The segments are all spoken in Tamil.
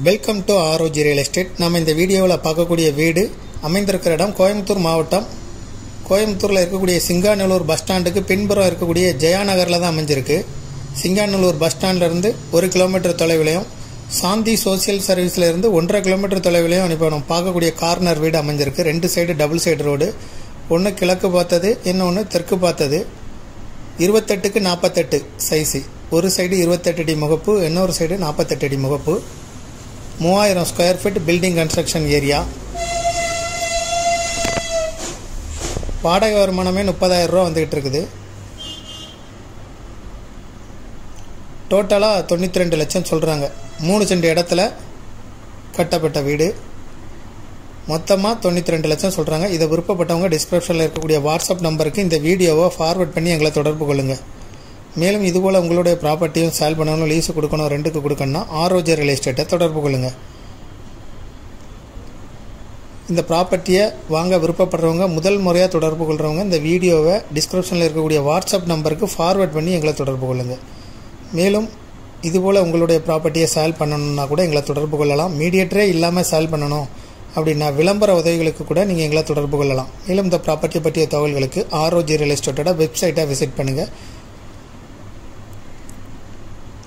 Welcome to ROG real estate. நம்ம இந்த வீடியோவில் பார்க்கக்கூடிய வீடு அமைந்திருக்கிற இடம் கோயம்புத்தூர் மாவட்டம். கோயம்புத்தூரில் இருக்கக்கூடிய சிங்காநல்லூர் பஸ் ஸ்டாண்டுக்கு பின்புறம் இருக்கக்கூடிய ஜெயாநகரில் தான் அமைஞ்சிருக்கு. சிங்காநல்லூர் பஸ் ஸ்டாண்ட்லேருந்து 1 கிலோமீட்டர் தொலைவிலையும், சாந்தி சோசியல் சர்வீஸில் இருந்து 1.5 கிலோமீட்டர் தொலைவிலையும் இப்போ நம்ம பார்க்கக்கூடிய கார்னர் வீடு அமைஞ்சிருக்கு. 2 சைடு டபுள் சைடு ரோடு, ஒன்று கிழக்கு பார்த்தது, இன்னொன்று தெற்கு பார்த்தது. 28க்கு 48 சைஸு. ஒரு சைடு 28 அடி முகப்பு, இன்னொரு சைடு 48 அடி முகப்பு. 3000 square feet building construction area. வாடகை வருமானமே 30,000 ரூபா வந்துகிட்டு இருக்குது. டோட்டலாக 92 லட்சம் சொல்கிறாங்க. 3 சென்ட் இடத்துல கட்டப்பட்ட வீடு. மொத்தமாக 92 லட்சம் சொல்கிறாங்க. இதை விருப்பப்பட்டவங்க டிஸ்கிரிப்ஷனில் இருக்கக்கூடிய வாட்ஸ்அப் நம்பருக்கு இந்த வீடியோவை ஃபார்வர்ட் பண்ணி எங்களை தொடர்பு கொள்ளுங்கள். மேலும் இதுபோல் உங்களுடைய ப்ராப்பர்ட்டியும் சேல் பண்ணணும், லீஸு கொடுக்கணும், ரெண்டுக்கு கொடுக்கணும்னா ஆர்ஓஜி ரியல் எஸ்டேட்டை தொடர்பு கொள்ளுங்கள். இந்த ப்ராப்பர்ட்டியை வாங்க விருப்பப்படுறவங்க, முதல் முறையாக தொடர்பு கொள்கிறவங்க இந்த வீடியோவை டிஸ்கிரிப்ஷனில் இருக்கக்கூடிய வாட்ஸ்அப் நம்பருக்கு ஃபார்வர்ட் பண்ணி எங்களை தொடர்பு கொள்ளுங்கள். மேலும் இதுபோல் உங்களுடைய ப்ராப்பர்ட்டியை சேல் பண்ணணுன்னா கூட எங்களை தொடர்பு கொள்ளலாம். மீடியேட்டரே இல்லாமல் சேல் பண்ணணும் அப்படின்னா விளம்பர உதவிகளுக்கு கூட நீங்கள் எங்களை தொடர்பு கொள்ளலாம். மேலும் இந்த ப்ராப்பர்ட்டி பற்றிய தகவல்களுக்கு ஆர்ஓஜி ரியல் எஸ்டேட்டோட வெப்சைட்டை விசிட் பண்ணுங்கள்.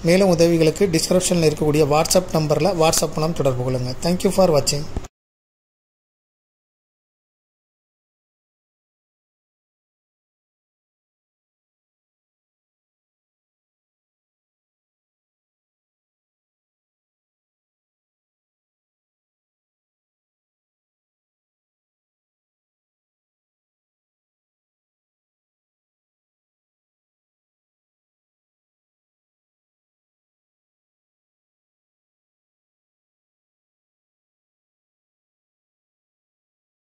மேலும் உதவிகளுக்கு டிஸ்கிரிப்ஷனில் இருக்கக்கூடிய வாட்ஸ்அப் நம்பரில் வாட்ஸ்அப் மூலம் தொடர்பு கொள்ளுங்கள். தேங்க்யூ ஃபார் வாட்சிங்.